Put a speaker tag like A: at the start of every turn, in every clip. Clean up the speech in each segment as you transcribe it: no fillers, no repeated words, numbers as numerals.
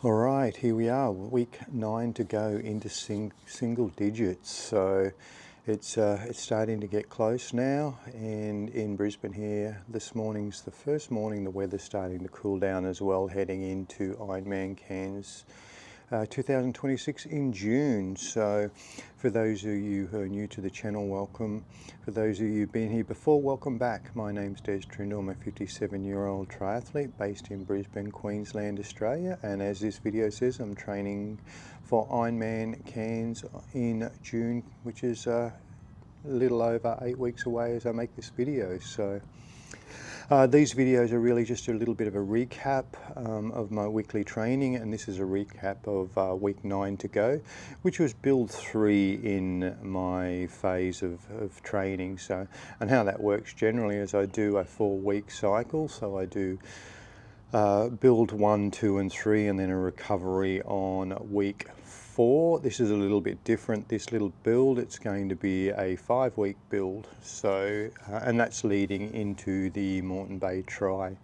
A: All right, here we are, week 9 to go into single digits. So it's starting to get close now, and in Brisbane here, this morning's the first morning the weather's starting to cool down as well, heading into Ironman Cairns 2026 in June. So for those of you who are new to the channel, welcome. For those of you who've been here before, welcome back. My name's Trindall. I'm a 57-year-old triathlete based in Brisbane, Queensland, Australia, and as this video says, I'm training for Ironman Cairns in June, which is a little over 8 weeks away as I make this video. So these videos are really just a little bit of a recap of my weekly training, and this is a recap of week 9 to go, which was build 3 in my phase of training. So, and how that works generally is I do a 4-week cycle. So I do build 1, 2 and 3, and then a recovery on week 4. This is a little bit different, this little build. It's going to be a 5-week build, so and that's leading into the Moreton Bay Tri,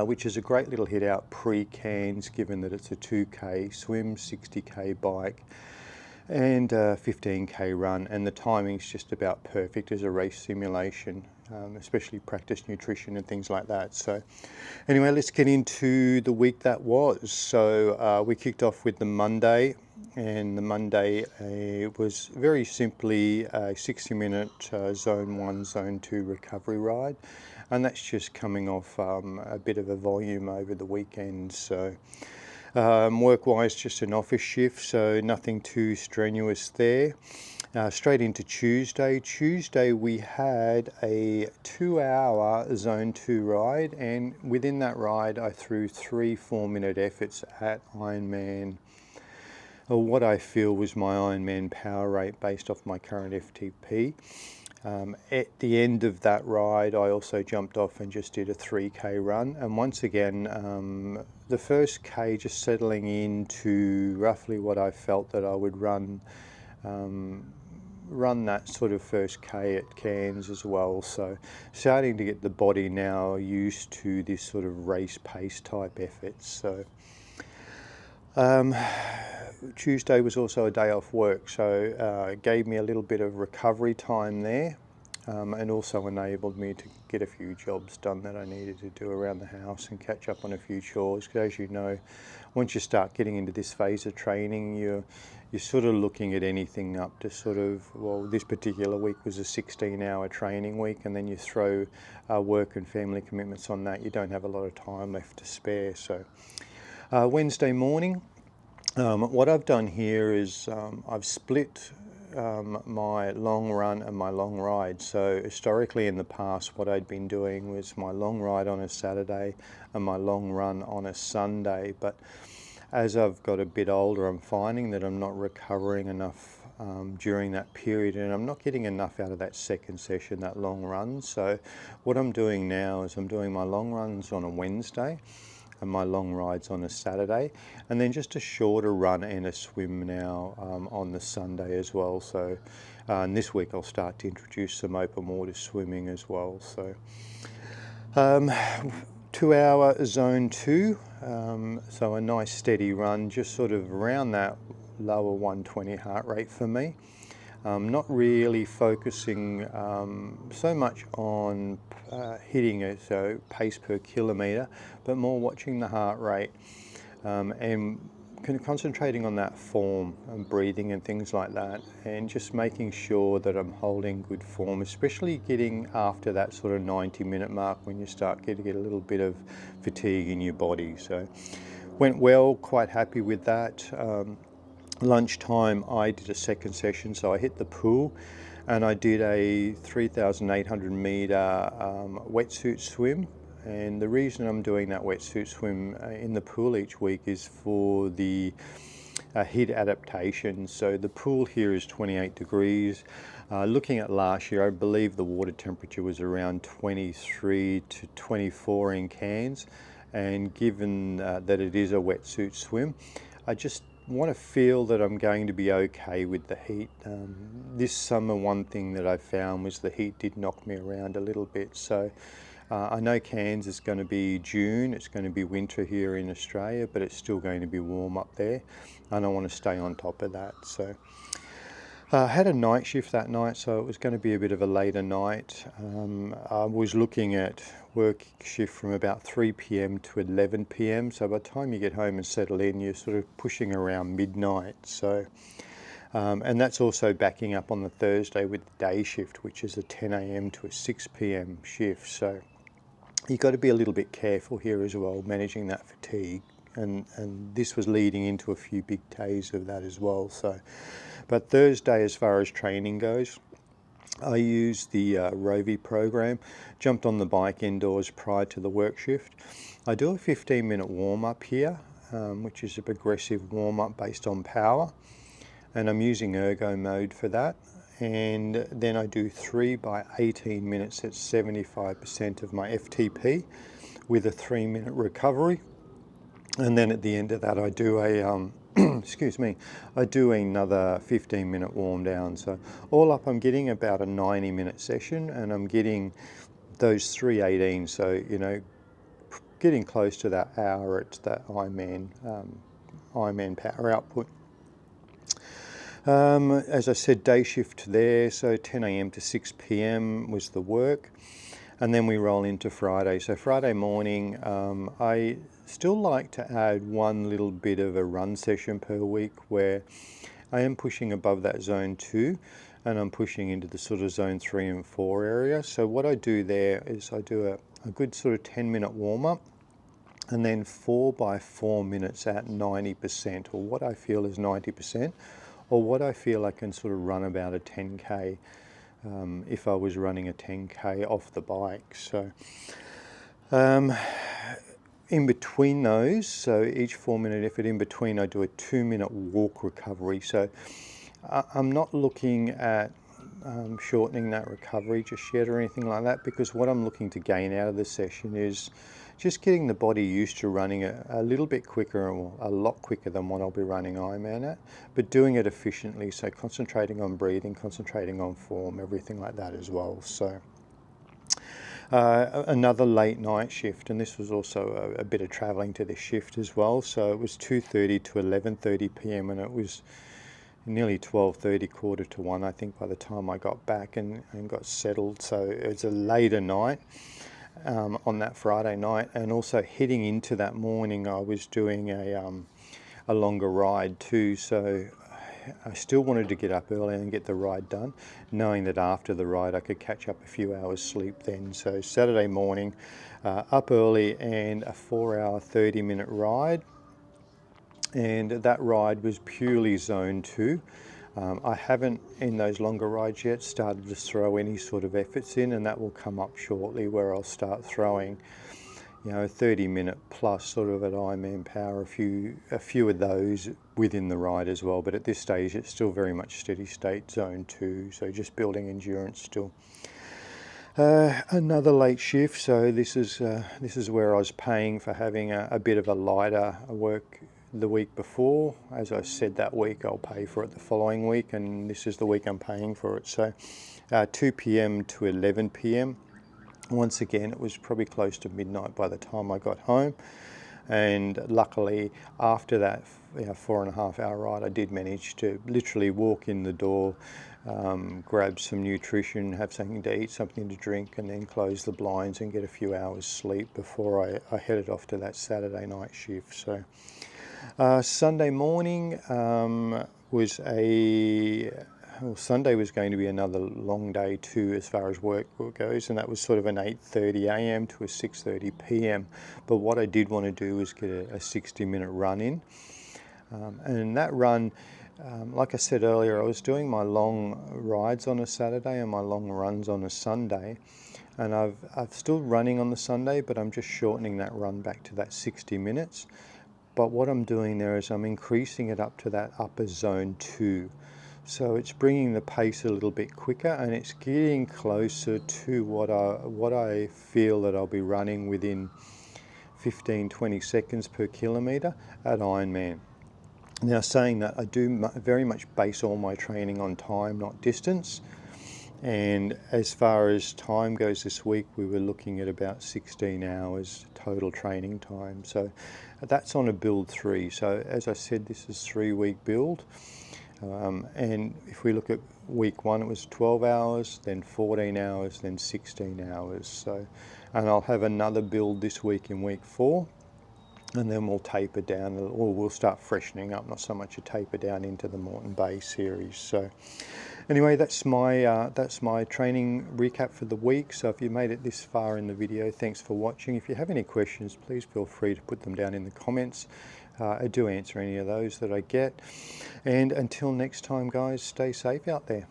A: which is a great little hit out pre-Cairns, given that it's a 2k swim, 60k bike and 15k run, and the timing's just about perfect as a race simulation, especially practice nutrition and things like that. So anyway, let's get into the week that was. So we kicked off with the Monday, and the Monday was very simply a 60-minute zone 1, zone 2 recovery ride, and that's just coming off a bit of a volume over the weekend. So work-wise, just an office shift, so nothing too strenuous there. Straight into Tuesday. Tuesday we had a 2-hour zone 2 ride, and within that ride I threw 3 4-minute efforts at Ironman, or what I feel was my Ironman power rate based off my current FTP. At the end of that ride, I also jumped off and just did a 3k run, and once again the first k just settling into roughly what I felt that I would run that sort of first k at Cairns as well. So starting to get the body now used to this sort of race pace type efforts. So Tuesday was also a day off work, so it gave me a little bit of recovery time there, and also enabled me to get a few jobs done that I needed to do around the house and catch up on a few chores. Because as you know, once you start getting into this phase of training, you're sort of looking at anything up to sort of, well, this particular week was a 16-hour training week, and then you throw work and family commitments on that, you don't have a lot of time left to spare. So Wednesday morning, what I've done here is I've split my long run and my long ride. So historically in the past, what I'd been doing was my long ride on a Saturday and my long run on a Sunday. But as I've got a bit older, I'm finding that I'm not recovering enough during that period, and I'm not getting enough out of that second session, that long run. So what I'm doing now is I'm doing my long runs on a Wednesday and my long rides on a Saturday, and then just a shorter run and a swim now on the Sunday as well. So and this week I'll start to introduce some open water swimming as well. So 2-hour zone 2, so a nice steady run, just sort of around that lower 120 heart rate for me. Not really focusing so much on hitting a pace per kilometre, but more watching the heart rate and concentrating on that form and breathing and things like that, and just making sure that I'm holding good form, especially getting after that sort of 90-minute mark when you start to get a little bit of fatigue in your body. So went well, quite happy with that. Lunchtime I did a second session, so I hit the pool and I did a 3,800 metre wetsuit swim. And the reason I'm doing that wetsuit swim in the pool each week is for the heat adaptation. So the pool here is 28 degrees. Looking at last year, I believe the water temperature was around 23 to 24 in Cairns, and given that it is a wetsuit swim, I just want to feel that I'm going to be okay with the heat. This summer, one thing that I found was the heat did knock me around a little bit, so I know Cairns is going to be June, it's going to be winter here in Australia, but it's still going to be warm up there, and I want to stay on top of that. So I had a night shift that night, so it was going to be a bit of a later night. I was looking at work shift from about 3 p.m. to 11 p.m. So by the time you get home and settle in, you're sort of pushing around midnight. So, and that's also backing up on the Thursday with the day shift, which is a 10 a.m. to a 6 p.m. shift. So you've got to be a little bit careful here as well, managing that fatigue. And this was leading into a few big days of that as well. So, but Thursday, as far as training goes, I used the Rovi program, jumped on the bike indoors prior to the work shift. I do a 15-minute warm-up here, which is a progressive warm-up based on power, and I'm using ergo mode for that. And then I do 3 by 18 minutes at 75% of my FTP with a 3-minute recovery. And then at the end of that, I do a excuse me, I do another 15-minute warm down. So all up, I'm getting about a 90-minute session, and I'm getting those 3:18. So getting close to that hour at that Ironman power output. As I said, day shift there, so 10 a.m. to 6 p.m. was the work. And then we roll into Friday. So Friday morning, I still like to add one little bit of a run session per week where I am pushing above that zone 2 and I'm pushing into the sort of zone 3 and 4 area. So what I do there is I do a good sort of 10-minute warm-up and then 4 by 4 minutes at 90%, or what I feel is 90%, or what I feel I can sort of run about a 10K. If I was running a 10K off the bike. So in between those, so each 4-minute effort in between, I do a 2-minute walk recovery. So I'm not looking at shortening that recovery just yet or anything like that, because what I'm looking to gain out of the session is just getting the body used to running a little bit quicker, or a lot quicker than what I'll be running Ironman at, but doing it efficiently. So concentrating on breathing, concentrating on form, everything like that as well. So another late night shift, and this was also a bit of traveling to this shift as well. So it was 2:30 to 11:30 p.m. and it was nearly 12:30, quarter to 1, I think, by the time I got back and got settled. So it was a later night. On that Friday night, and also heading into that morning, I was doing a longer ride too. So I still wanted to get up early and get the ride done, knowing that after the ride I could catch up a few hours sleep then. So Saturday morning, up early and a 4-hour 30-minute ride, and that ride was purely zone 2. I haven't, in those longer rides yet, started to throw any sort of efforts in, and that will come up shortly, where I'll start throwing, 30-minute plus sort of at Ironman power, a few of those within the ride as well. But at this stage, it's still very much steady state zone 2, so just building endurance still. Another late shift, so this is where I was paying for having a bit of a lighter work the week before. As I said, that week I'll pay for it the following week, and this is the week I'm paying for it. So 2 p.m. to 11 p.m. Once again, it was probably close to midnight by the time I got home, and luckily after that 4.5-hour ride, I did manage to literally walk in the door, grab some nutrition, have something to eat, something to drink, and then close the blinds and get a few hours sleep before I headed off to that Saturday night shift. So Sunday morning Sunday was going to be another long day too, as far as work goes, and that was sort of an 8:30 a.m. to a 6:30 p.m. But what I did want to do was get a 60-minute run in, and that run, like I said earlier, I was doing my long rides on a Saturday and my long runs on a Sunday, and I'm still running on the Sunday, but I'm just shortening that run back to that 60 minutes. But what I'm doing there is I'm increasing it up to that upper zone 2. So it's bringing the pace a little bit quicker, and it's getting closer to what I feel that I'll be running within 15-20 seconds per kilometre at Ironman. Now, saying that, I do very much base all my training on time, not distance. And as far as time goes this week, we were looking at about 16 hours total training time. So that's on a build 3. So as I said, this is 3-week build. And if we look at week 1, it was 12 hours, then 14 hours, then 16 hours. So, and I'll have another build this week in week 4. And then we'll taper down, or we'll start freshening up, not so much a taper down into the Moreton Bay series. So anyway, that's my training recap for the week. So if you made it this far in the video, thanks for watching. If you have any questions, please feel free to put them down in the comments. I do answer any of those that I get. And until next time, guys, stay safe out there.